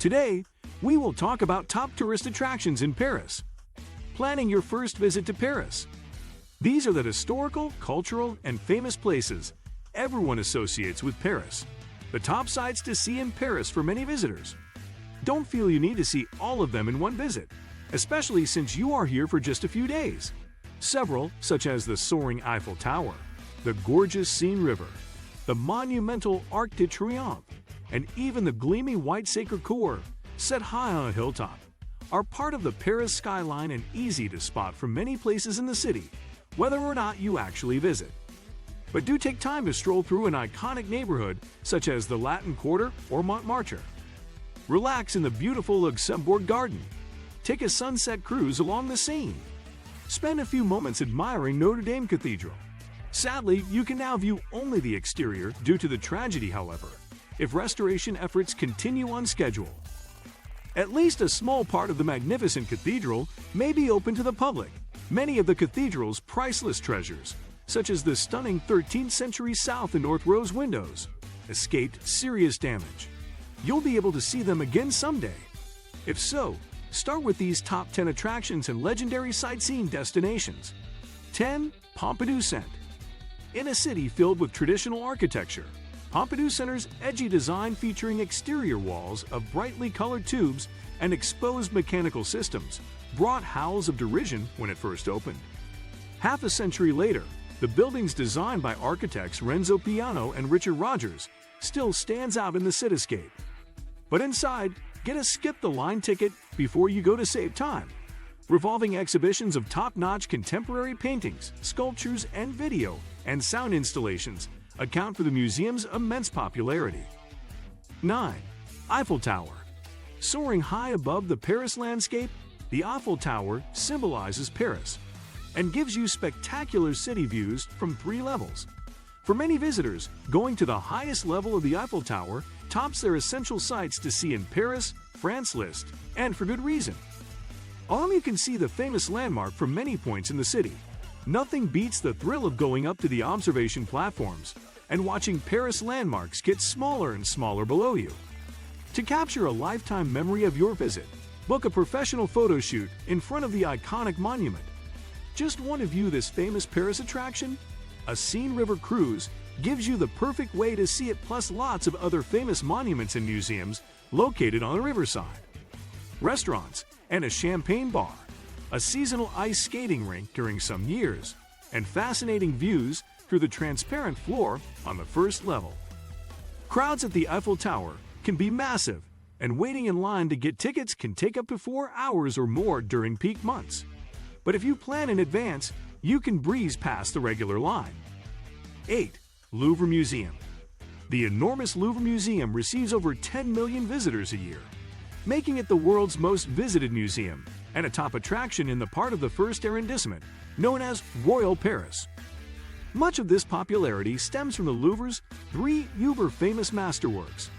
Today, we will talk about top tourist attractions in Paris. Planning your first visit to Paris. These are the historical, cultural, and famous places everyone associates with Paris. The top sites to see in Paris for many visitors. Don't feel you need to see all of them in one visit, especially since you are here for just a few days. Several, such as the soaring Eiffel Tower, the gorgeous Seine River, the monumental Arc de Triomphe, and even the gleaming white Sacre Coeur, set high on a hilltop, are part of the Paris skyline and easy to spot from many places in the city, whether or not you actually visit. But do take time to stroll through an iconic neighborhood such as the Latin Quarter or Montmartre. Relax in the beautiful Luxembourg Garden. Take a sunset cruise along the Seine. Spend a few moments admiring Notre Dame Cathedral. Sadly, you can now view only the exterior due to the tragedy, however, if restoration efforts continue on schedule. At least a small part of the magnificent cathedral may be open to the public. Many of the cathedral's priceless treasures, such as the stunning 13th century South and North Rose windows, escaped serious damage. You'll be able to see them again someday. If so, start with these top 10 attractions and legendary sightseeing destinations. 10. Pompidou Center. In a city filled with traditional architecture, Pompidou Center's edgy design featuring exterior walls of brightly colored tubes and exposed mechanical systems brought howls of derision when it first opened. Half a century later, the building's design by architects Renzo Piano and Richard Rogers still stands out in the cityscape. But inside, get a skip-the-line ticket before you go to save time. Revolving exhibitions of top-notch contemporary paintings, sculptures, and video and sound installations account for the museum's immense popularity. 9. Eiffel Tower. Soaring high above the Paris landscape, the Eiffel Tower symbolizes Paris and gives you spectacular city views from 3 levels. For many visitors, going to the highest level of the Eiffel Tower tops their essential sights to see in Paris, France list, and for good reason. Although you can see the famous landmark from many points in the city, nothing beats the thrill of going up to the observation platforms and watching Paris landmarks get smaller and smaller below you. To capture a lifetime memory of your visit, book a professional photo shoot in front of the iconic monument. Just want to view this famous Paris attraction? A Seine River cruise gives you the perfect way to see it, plus lots of other famous monuments and museums located on the riverside. Restaurants and a champagne bar, a seasonal ice skating rink during some years, and fascinating views through the transparent floor on the first level. Crowds at the Eiffel Tower can be massive, and waiting in line to get tickets can take up to 4 hours or more during peak months. But if you plan in advance, you can breeze past the regular line. 8. Louvre Museum. The enormous Louvre Museum receives over 10 million visitors a year, making it the world's most visited museum and a top attraction in the part of the first arrondissement, known as Royal Paris. Much of this popularity stems from the Louvre's 3 uber-famous masterworks: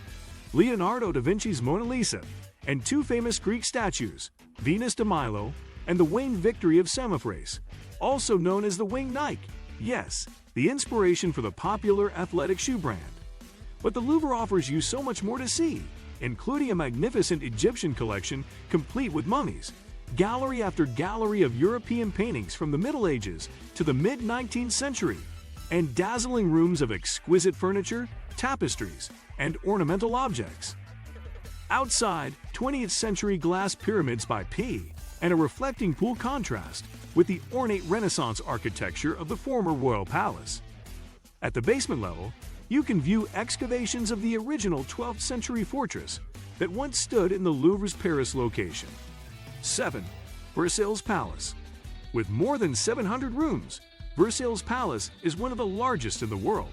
Leonardo da Vinci's Mona Lisa and 2 famous Greek statues, Venus de Milo and the winged Victory of Samothrace, also known as the Winged Nike. Yes, the inspiration for the popular athletic shoe brand. But the Louvre offers you so much more to see, including a magnificent Egyptian collection complete with mummies, gallery after gallery of European paintings from the Middle Ages to the mid-19th century, and dazzling rooms of exquisite furniture, tapestries, and ornamental objects. Outside, 20th century glass pyramids by P, and a reflecting pool contrast with the ornate Renaissance architecture of the former royal palace. At the basement level, you can view excavations of the original 12th century fortress that once stood in the Louvre's Paris location. 7. Versailles Palace. With more than 700 rooms, Versailles Palace is one of the largest in the world.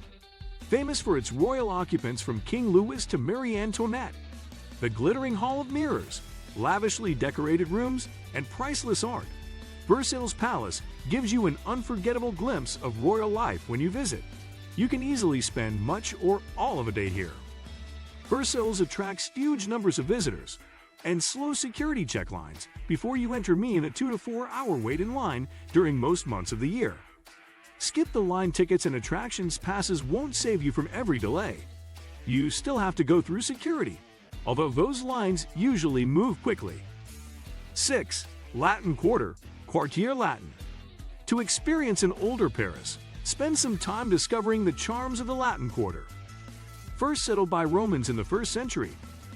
Famous for its royal occupants from King Louis to Marie Antoinette, the glittering Hall of Mirrors, lavishly decorated rooms, and priceless art, Versailles Palace gives you an unforgettable glimpse of royal life when you visit. You can easily spend much or all of a day here. Versailles attracts huge numbers of visitors and slow security check lines before you enter, mean a 2 to 4 hour wait in line during most months of the year. Skip the line tickets and attractions passes won't save you from every delay. You still have to go through security. although those lines usually move quickly. 6. Latin Quarter, Quartier Latin. To experience an older Paris, spend some time discovering the charms of the Latin Quarter. First settled by Romans in the 1st century,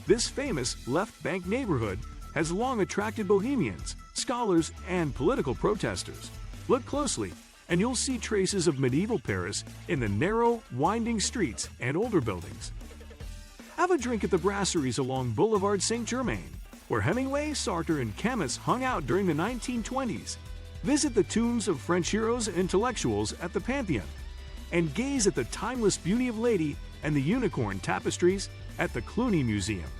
this famous left bank neighborhood has long attracted bohemians, scholars, and political protesters. Look closely, and you'll see traces of medieval Paris in the narrow, winding streets and older buildings. Have a drink at the brasseries along Boulevard Saint-Germain, where Hemingway, Sartre, and Camus hung out during the 1920s. Visit the tombs of French heroes and intellectuals at the Pantheon, and gaze at the timeless beauty of Lady and the Unicorn tapestries at the Cluny Museum.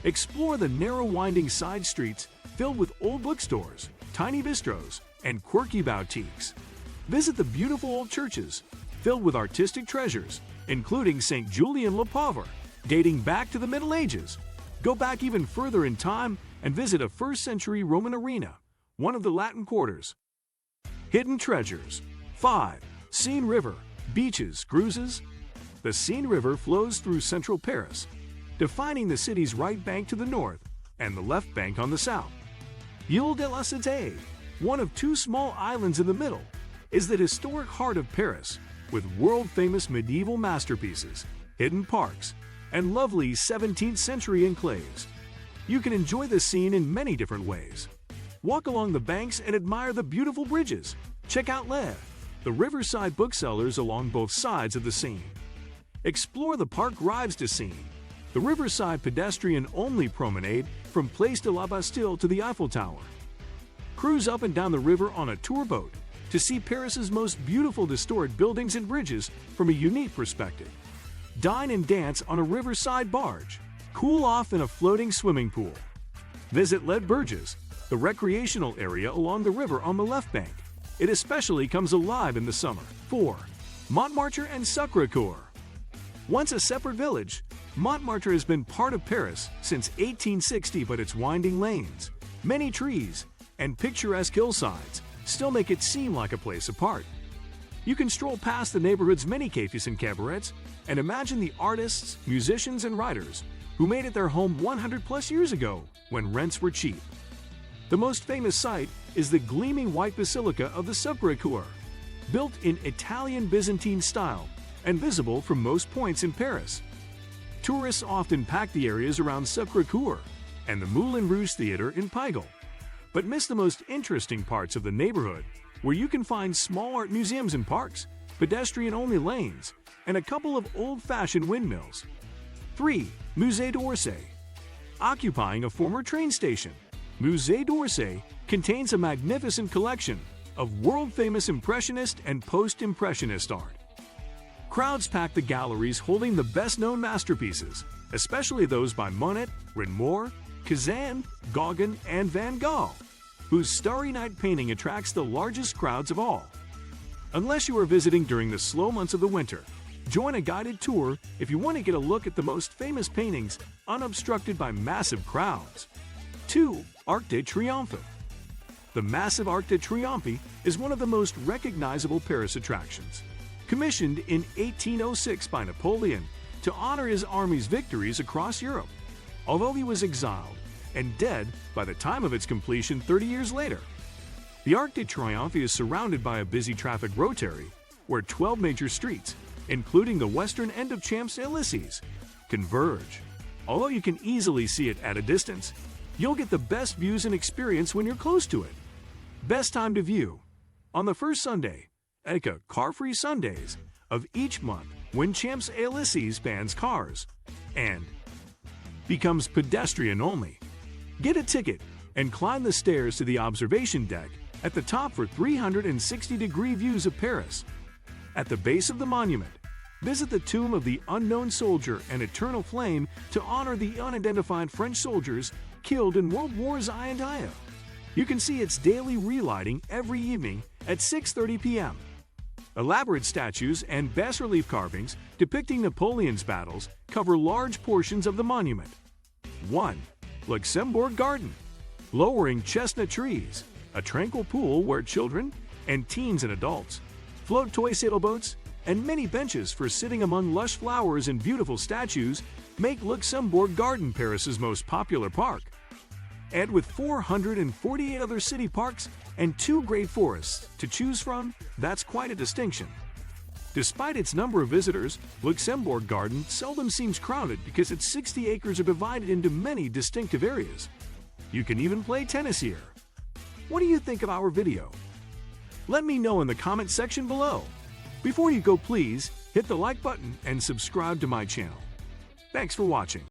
Explore the narrow winding side streets filled with old bookstores, tiny bistros, and quirky boutiques. Visit the beautiful old churches filled with artistic treasures, including St. Julien Le Pauvre, dating back to the Middle Ages. Go back even further in time and visit a 1st century Roman arena, one of the Latin quarters. Hidden treasures. 5. Seine River, beaches, cruises. The Seine River flows through central Paris, defining the city's right bank to the north and the left bank on the south. Île de la Cité, one of 2 small islands in the middle, is the historic heart of Paris, with world-famous medieval masterpieces, hidden parks, and lovely 17th century enclaves. You can enjoy the Seine in many different ways. Walk along the banks and admire the beautiful bridges. Check out the riverside booksellers along both sides of the Seine. Explore the Parc Rives de Seine, the riverside pedestrian-only promenade from Place de la Bastille to the Eiffel Tower. Cruise up and down the river on a tour boat to see Paris's most beautiful historic buildings and bridges from a unique perspective. Dine and dance on a riverside barge. Cool off in a floating swimming pool. Visit Les Berges, the recreational area along the river on the left bank. It especially comes alive in the summer. 4. Montmartre and Sacré-Cœur. Once a separate village, Montmartre has been part of Paris since 1860, but its winding lanes, many trees, and picturesque hillsides still make it seem like a place apart. You can stroll past the neighborhood's many cafes and cabarets and imagine the artists, musicians, and writers who made it their home 100+ years ago when rents were cheap. The most famous site is the gleaming white Basilica of the Sacré-Cœur, built in Italian Byzantine style and visible from most points in Paris. Tourists often pack the areas around Sacré-Cœur and the Moulin Rouge Theater in Pigalle, but miss the most interesting parts of the neighborhood, where you can find small art museums and parks, pedestrian-only lanes, and a couple of old-fashioned windmills. 3. Musée d'Orsay. Occupying a former train station, Musée d'Orsay contains a magnificent collection of world-famous Impressionist and Post-Impressionist art. Crowds pack the galleries holding the best-known masterpieces, especially those by Monet, Renoir, Cézanne, Gauguin, and Van Gogh, whose Starry Night painting attracts the largest crowds of all. Unless you are visiting during the slow months of the winter, join a guided tour if you want to get a look at the most famous paintings unobstructed by massive crowds. 2. Arc de Triomphe. The massive Arc de Triomphe is one of the most recognizable Paris attractions. Commissioned in 1806 by Napoleon to honor his army's victories across Europe, although he was exiled and dead by the time of its completion 30 years later. The Arc de Triomphe is surrounded by a busy traffic rotary where 12 major streets, including the western end of Champs-Élysées, converge. Although you can easily see it at a distance, you'll get the best views and experience when you're close to it. Best time to view: on the first Sunday, aka car-free Sundays, of each month when Champs-Élysées bans cars and becomes pedestrian only. Get a ticket and climb the stairs to the observation deck at the top for 360-degree views of Paris. At the base of the monument, visit the tomb of the unknown soldier and eternal flame to honor the unidentified French soldiers killed in World Wars I and II. You can see its daily relighting every evening at 6:30 p.m. Elaborate statues and bas-relief carvings depicting Napoleon's battles cover large portions of the monument. 1. Luxembourg Garden. Lowering chestnut trees, a tranquil pool where children and teens and adults, float toy sailboats, and many benches for sitting among lush flowers and beautiful statues make Luxembourg Garden Paris's most popular park. And with 448 other city parks and 2 great forests to choose from, that's quite a distinction. Despite its number of visitors, Luxembourg Garden seldom seems crowded because its 60 acres are divided into many distinctive areas. You can even play tennis here. What do you think of our video? Let me know in the comment section below. Before you go, please hit the like button and subscribe to my channel. Thanks for watching.